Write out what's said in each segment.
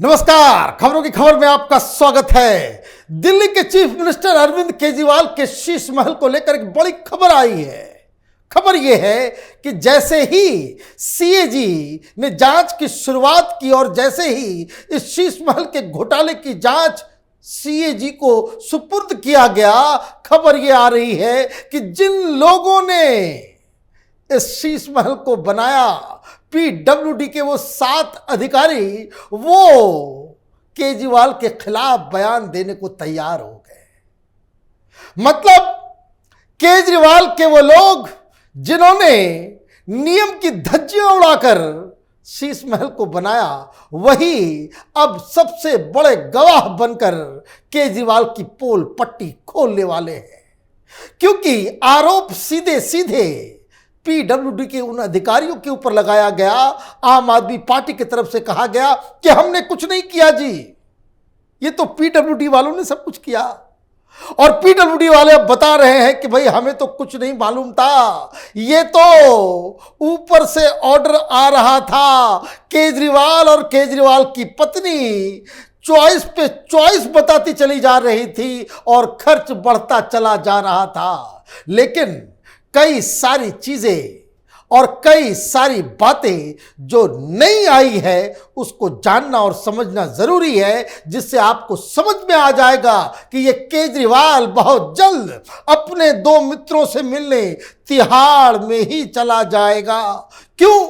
नमस्कार, खबरों की खबर में आपका स्वागत है। दिल्ली के चीफ मिनिस्टर अरविंद केजरीवाल के शीश महल को लेकर एक बड़ी खबर आई है। खबर यह है कि जैसे ही सीएजी ने जांच की शुरुआत की और जैसे ही इस शीश महल के घोटाले की जांच सीएजी को सुपुर्द किया गया, खबर यह आ रही है कि जिन लोगों ने इस शीश महल को बनाया, पीडब्ल्यूडी के वो 7 अधिकारी, वो केजरीवाल के खिलाफ बयान देने को तैयार हो गए। मतलब केजरीवाल के वो लोग जिन्होंने नियम की धज्जियां उड़ाकर शीश महल को बनाया, वही अब सबसे बड़े गवाह बनकर केजरीवाल की पोल पट्टी खोलने वाले हैं। क्योंकि आरोप सीधे सीधे पीडब्ल्यूडी के उन अधिकारियों के ऊपर लगाया गया। आम आदमी पार्टी की तरफ से कहा गया कि हमने कुछ नहीं किया जी, ये तो पीडब्ल्यूडी वालों ने सब कुछ किया। और पीडब्ल्यूडी वाले अब बता रहे हैं कि भाई हमें तो कुछ नहीं मालूम था, ये तो ऊपर से ऑर्डर आ रहा था। केजरीवाल और केजरीवाल की पत्नी चॉइस पे चॉइस बताती चली जा रही थी और खर्च बढ़ता चला जा रहा था। लेकिन कई सारी चीजें और कई सारी बातें जो नहीं आई है, उसको जानना और समझना जरूरी है, जिससे आपको समझ में आ जाएगा कि ये केजरीवाल बहुत जल्द अपने 2 मित्रों से मिलने तिहाड़ में ही चला जाएगा। क्यों?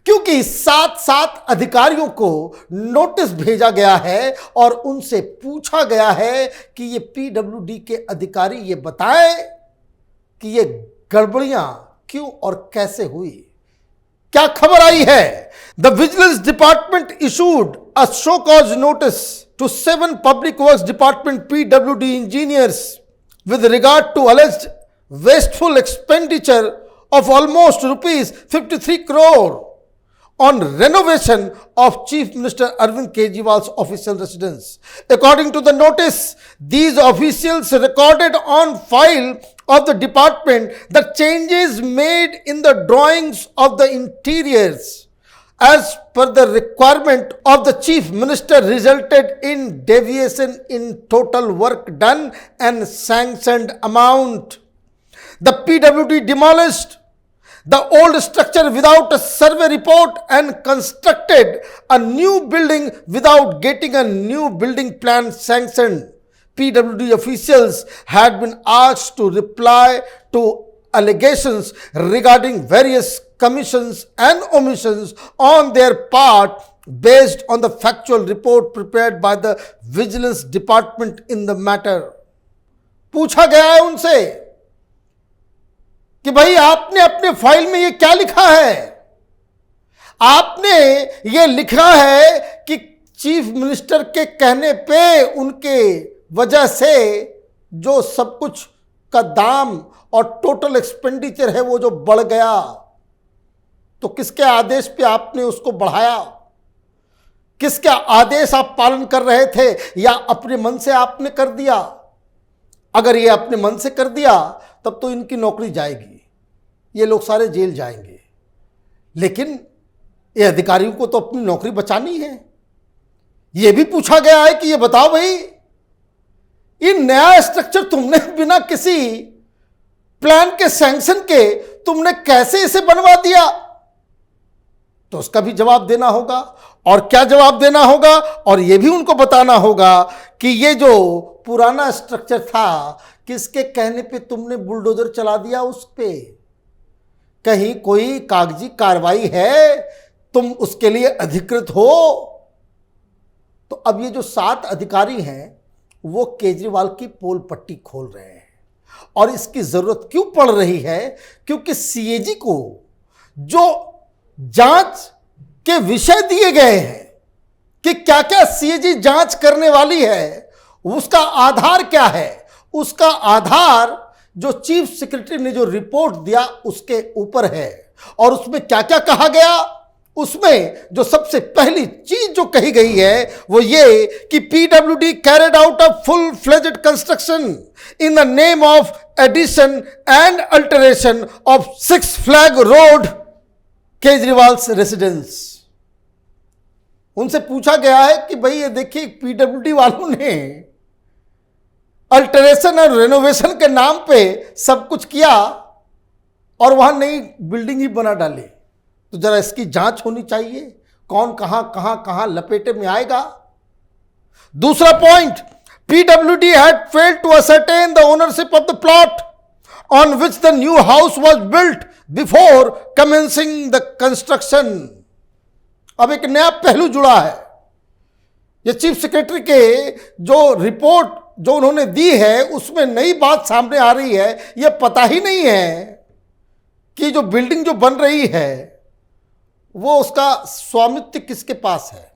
क्योंकि 7 अधिकारियों को नोटिस भेजा गया है और उनसे पूछा गया है कि ये पीडब्ल्यूडी के अधिकारी ये बताएं कि ये गड़बड़ियां क्यों और कैसे हुई। क्या खबर आई है? The vigilance department issued a show cause notice to 7 public works department PWD engineers with regard to alleged wasteful expenditure of almost rupees 53 crore on renovation of Chief Minister Arvind Kejriwal's official residence. According to the notice, these officials recorded on file of the department the changes made in the drawings of the interiors as per the requirement of the Chief Minister resulted in deviation in total work done and sanctioned amount. The PWD demolished the old structure without a survey report and constructed a new building without getting a new building plan sanctioned. PWD officials had been asked to reply to allegations regarding various commissions and omissions on their part based on the factual report prepared by the Vigilance Department in the matter. पूछा गया है उनसे कि भाई आपने अपने file में ये क्या लिखा है? आपने ये लिखा है कि चीफ मिनिस्टर के कहने पे उनके वजह से जो सब कुछ का दाम और टोटल एक्सपेंडिचर है वो जो बढ़ गया, तो किसके आदेश पे आपने उसको बढ़ाया? किसका आदेश आप पालन कर रहे थे या अपने मन से आपने कर दिया? अगर ये अपने मन से कर दिया तब तो इनकी नौकरी जाएगी, ये लोग सारे जेल जाएंगे। लेकिन ये अधिकारियों को तो अपनी नौकरी बचानी है। ये भी पूछा गया है कि ये बताओ भाई, ये नया स्ट्रक्चर तुमने बिना किसी प्लान के सैंक्शन के तुमने कैसे इसे बनवा दिया? तो उसका भी जवाब देना होगा। और क्या जवाब देना होगा? और ये भी उनको बताना होगा कि ये जो पुराना स्ट्रक्चर था, किसके कहने पे तुमने बुलडोजर चला दिया उस पे? कहीं कोई कागजी कार्रवाई है, तुम उसके लिए अधिकृत हो? तो अब ये जो 7 अधिकारी हैं वो केजरीवाल की पोल पट्टी खोल रहे हैं। और इसकी जरूरत क्यों पड़ रही है? क्योंकि सीएजी को जो जांच के विषय दिए गए हैं कि क्या क्या सीएजी जांच करने वाली है, उसका आधार क्या है? उसका आधार जो चीफ सेक्रेटरी ने जो रिपोर्ट दिया उसके ऊपर है। और उसमें क्या क्या कहा गया? उसमें जो सबसे पहली चीज जो कही गई है वो ये कि PWD carried out a full fledged construction in the name of addition and alteration of 6 flag road Kejriwal residence. उनसे पूछा गया है कि भाई ये देखिए पीडब्ल्यूडी वालों ने अल्टरेशन और रेनोवेशन के नाम पे सब कुछ किया और वहां नई बिल्डिंग ही बना डाली, तो जरा इसकी जांच होनी चाहिए, कौन कहां कहां कहां लपेटे में आएगा। दूसरा point, PWD had failed to ascertain the ownership of the plot on which the new house was built before commencing the construction. अब एक नया पहलू जुड़ा है। ये चीफ सेक्रेटरी के जो रिपोर्ट जो उन्होंने दी है उसमें नई बात सामने आ रही है। यह पता ही नहीं है कि जो बिल्डिंग जो बन रही है वो उसका स्वामित्व किसके पास है।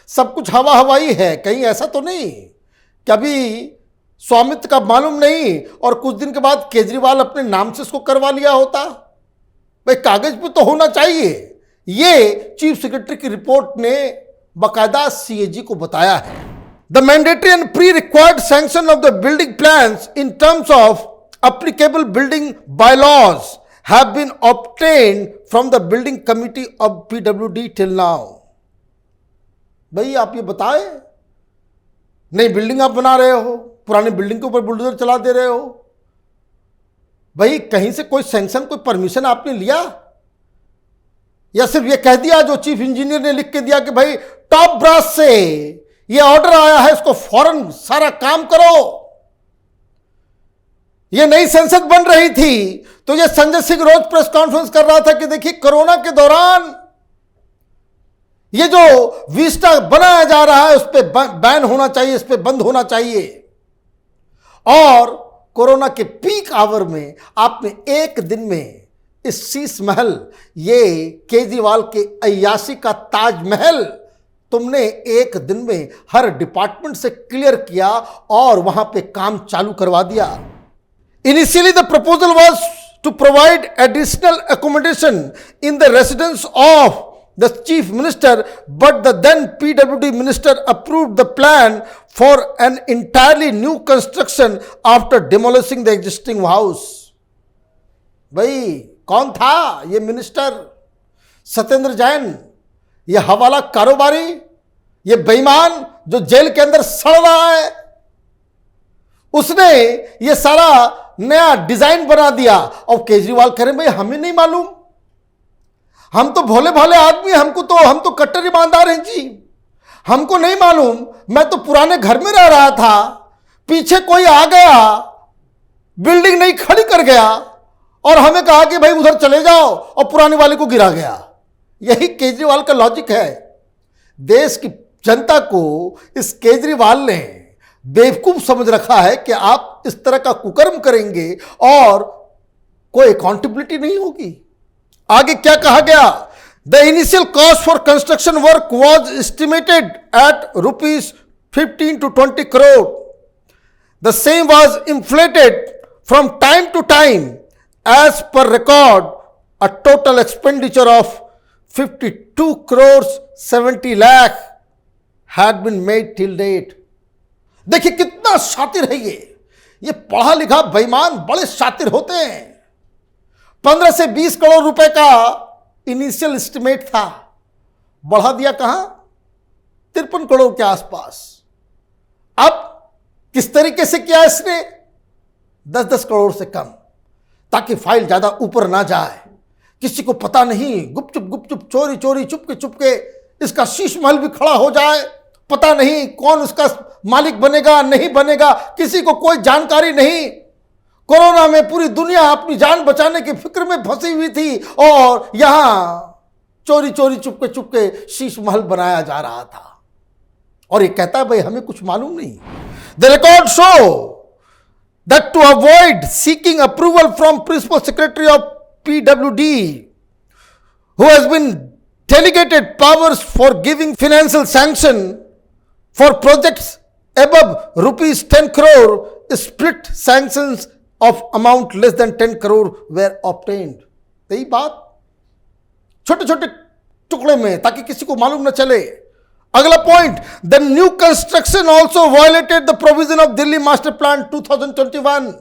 सब कुछ हवा हवाई है, कहीं ऐसा तो नहीं कि अभी स्वामित्व का मालूम नहीं और कुछ दिन के बाद केजरीवाल अपने नाम से इसको करवा लिया होता। भाई कागज पे तो होना चाहिए। ये चीफ सेक्रेटरी की रिपोर्ट ने बाकायदा सीएजी को बताया है। The mandatory and pre required sanction of the building plans in terms of applicable building bylaws have been obtained from the building committee of PWD till now। भाई आप ये बताएं, नई बिल्डिंग आप बना रहे हो, पुरानी बिल्डिंग के ऊपर बुलडोजर चला दे रहे हो। भाई कहीं से कोई सैंक्शन, कोई परमिशन आपने लिया या सिर्फ ये कह दिया जो चीफ इंजीनियर ने लिख के दिया कि भाई टॉप ब्रास से ये ऑर्डर आया है, इसको फौरन सारा काम करो। ये नई संसद बन रही थी तो ये संजय सिंह रोज प्रेस कॉन्फ्रेंस कर रहा था कि देखिए कोरोना के दौरान ये जो विस्टा बनाया जा रहा है उस पर बैन होना चाहिए, इस पर बंद होना चाहिए। और कोरोना के पीक आवर में आपने एक दिन में इस शीश महल, ये केजरीवाल के अय्याशी का ताजमहल तुमने एक दिन में हर डिपार्टमेंट से क्लियर किया और वहां पे काम चालू करवा दिया। Initially, the proposal was to provide additional accommodation in the residence of the chief minister, but the then PWD minister approved the plan for an entirely new construction after demolishing the existing house। भाई कौन था ये minister? Satyendra Jain, ये हवाला कारोबारी, ये बेईमान जो जेल के अंदर सड़ रहा है, उसने ये सारा नया डिजाइन बना दिया। और केजरीवाल करें भाई हमें नहीं मालूम, हम तो भोले भाले आदमी, हम तो कट्टर ईमानदार हैं जी, हमको नहीं मालूम। मैं तो पुराने घर में रह रहा था, पीछे कोई आ गया, बिल्डिंग नहीं खड़ी कर गया और हमें कहा कि भाई उधर चले जाओ और पुराने वाले को गिरा गया। यही केजरीवाल का लॉजिक है। देश की जनता को इस केजरीवाल ने बेवकूफ समझ रखा है कि आप इस तरह का कुकर्म करेंगे और कोई अकाउंटेबिलिटी नहीं होगी। आगे क्या कहा गया? The initial cost for construction work was estimated at ₹15 to 20 crore। The same was inflated from time to time as per record. A total expenditure of 52 crores 70 lakh had been made till date। देखिए कितना शातिर है ये पढ़ा लिखा बेईमान बड़े शातिर होते हैं। 15 से 20 करोड़ रुपए का इनिशियल एस्टिमेट था, बढ़ा दिया कहां? 53 करोड़ के आसपास। अब किस तरीके से किया इसने? 10-10 करोड़ से कम, ताकि फाइल ज्यादा ऊपर ना जाए, किसी को पता नहीं, गुपचुप चोरी चोरी चुपके इसका शीश महल भी खड़ा हो जाए, पता नहीं कौन उसका मालिक बनेगा नहीं बनेगा, किसी को कोई जानकारी नहीं। कोरोना में पूरी दुनिया अपनी जान बचाने की फिक्र में फंसी हुई थी और यहां चोरी चोरी चुपके शीश महल बनाया जा रहा था। और ये कहता है भाई हमें कुछ मालूम नहीं। The record show that to avoid seeking approval from principal secretary of PWD, who has been delegated powers for giving financial sanction for projects above ₹10 crore, split sanctions of amount less than 10 crore were obtained। यही बात, छोटे छोटे टुकड़े में, ताकि किसी को मालूम न चले। अगला point, the new construction also violated the provision of Delhi master plan 2021।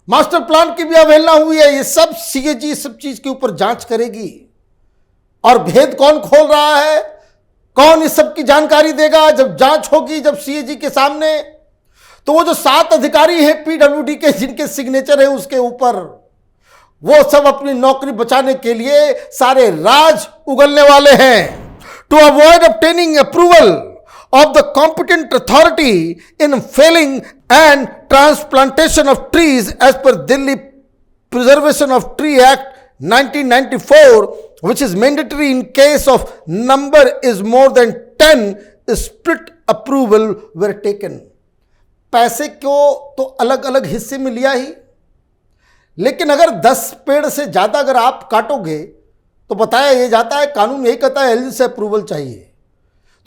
Master plan की भी अवहेलना हुई है। ये सब सीएजी सब चीज के ऊपर जांच करेगी। और भेद कौन खोल रहा है, कौन इस सब की जानकारी देगा? जब जांच होगी, जब सीएजी के सामने, तो वो जो 7 अधिकारी हैं पीडब्ल्यूडी के जिनके सिग्नेचर है उसके ऊपर, वो सब अपनी नौकरी बचाने के लिए सारे राज उगलने वाले हैं। To avoid obtaining approval of the competent authority in felling and transplantation of trees as per Delhi Preservation of Tree Act 1994, which is mandatory in case of number is more than 10, split approval were taken. पैसे को तो अलग अलग हिस्से में लिया ही, लेकिन अगर 10 पेड़ से ज्यादा अगर आप काटोगे तो बताया यह जाता है, कानून यही कहता है एलजी से अप्रूवल चाहिए।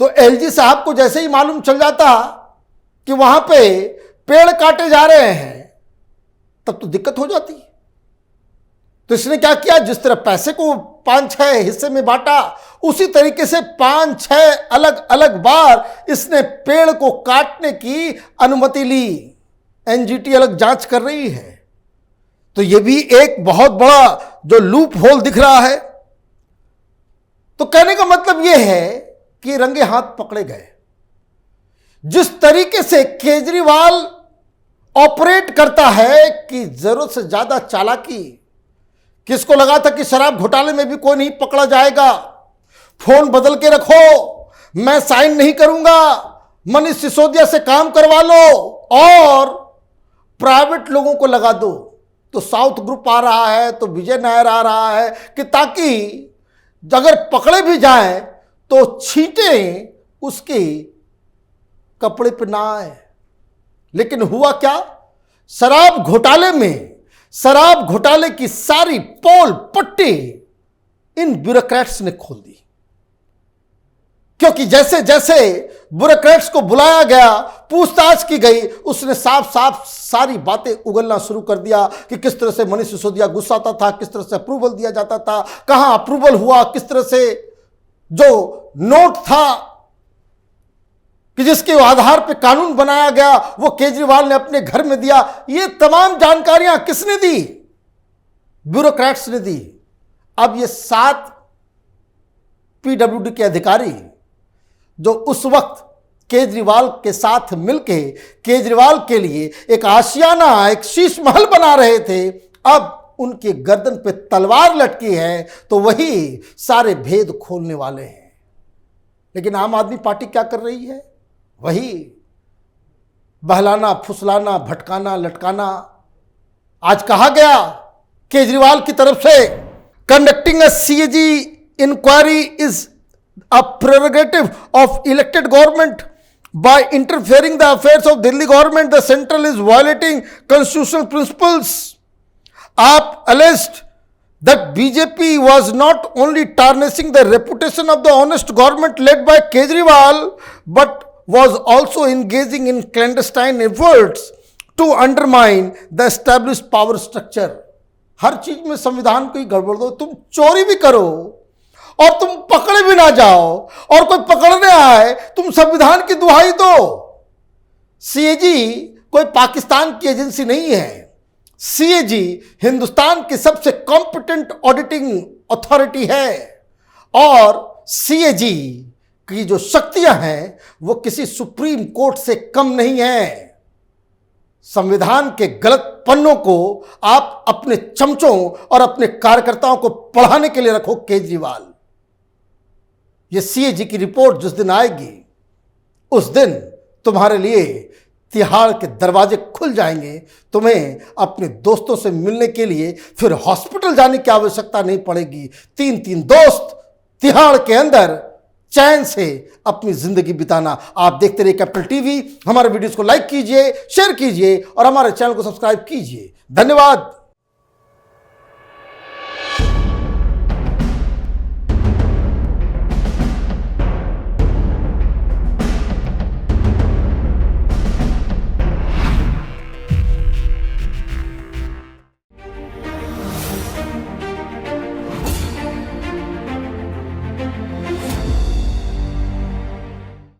तो एलजी साहब को जैसे ही मालूम चल जाता कि वहां पे पेड़ काटे जा रहे हैं, तब तो दिक्कत हो जाती। तो इसने क्या किया, जिस तरह पैसे को 5-6 हिस्से में बांटा, उसी तरीके से 5-6 अलग अलग बार इसने पेड़ को काटने की अनुमति ली। एनजीटी अलग जांच कर रही है। तो यह भी एक बहुत बड़ा जो लूप होल दिख रहा है। तो कहने का मतलब यह है कि रंगे हाथ पकड़े गए। जिस तरीके से केजरीवाल ऑपरेट करता है कि जरूरत से ज्यादा चालाकी, किसको लगा था कि शराब घोटाले में भी कोई नहीं पकड़ा जाएगा, फोन बदल के रखो, मैं साइन नहीं करूंगा, मनीष सिसोदिया से काम करवा लो और प्राइवेट लोगों को लगा दो। तो साउथ ग्रुप आ रहा है, तो विजय नायर आ रहा है कि ताकि अगर पकड़े भी जाए तो छींटे उसके कपड़े पे ना आए। लेकिन हुआ क्या, शराब घोटाले में, शराब घोटाले की सारी पोल पट्टी इन ब्यूरोक्रेट्स ने खोल दी। क्योंकि जैसे जैसे ब्यूरोक्रेट्स को बुलाया गया, पूछताछ की गई, उसने साफ साफ सारी बातें उगलना शुरू कर दिया कि किस तरह से मनीष सिसोदिया गुस्साता था, किस तरह से अप्रूवल दिया जाता था, कहां अप्रूवल हुआ, किस तरह से जो नोट था कि जिसके आधार पर कानून बनाया गया वो केजरीवाल ने अपने घर में दिया। ये तमाम जानकारियां किसने दी? ब्यूरोक्रेट्स ने दी। अब ये 7 पीडब्ल्यूडी के अधिकारी जो उस वक्त केजरीवाल के साथ मिलके केजरीवाल के लिए एक आशियाना, एक शीश महल बना रहे थे, अब उनके गर्दन पे तलवार लटकी है, तो वही सारे भेद खोलने वाले हैं। लेकिन आम आदमी पार्टी क्या कर रही है? वही बहलाना, फुसलाना, भटकाना, लटकाना। आज कहा गया केजरीवाल की तरफ से, conducting a CAG inquiry is a prerogative of elected government. By interfering the affairs of Delhi government, the central is violating constitutional principles. आप alleged that BJP was not only tarnishing the reputation of the honest government led by Kejriwal, but was also engaging in clandestine efforts to undermine the established power structure. हर चीज में संविधान को ही गड़बड़ दो। तुम चोरी भी करो और तुम पकड़े भी ना जाओ, और कोई पकड़ने आए तुम संविधान की दुहाई दो। सीएजी कोई पाकिस्तान की एजेंसी नहीं है। सीएजी हिंदुस्तान की सबसे कॉम्पिटेंट ऑडिटिंग अथॉरिटी है, और सीएजी की जो शक्तियां हैं वो किसी सुप्रीम कोर्ट से कम नहीं है। संविधान के गलत पन्नों को आप अपने चमचों और अपने कार्यकर्ताओं को पढ़ाने के लिए रखो केजरीवाल। ये सीएजी की रिपोर्ट जिस दिन आएगी, उस दिन तुम्हारे लिए तिहाड़ के दरवाजे खुल जाएंगे। तुम्हें अपने दोस्तों से मिलने के लिए फिर हॉस्पिटल जाने की आवश्यकता नहीं पड़ेगी। 3-3 दोस्त तिहाड़ के अंदर चैन से अपनी जिंदगी बिताना। आप देखते रहिए कैपिटल टीवी। हमारे वीडियोस को लाइक कीजिए, शेयर कीजिए और हमारे चैनल को सब्सक्राइब कीजिए। धन्यवाद।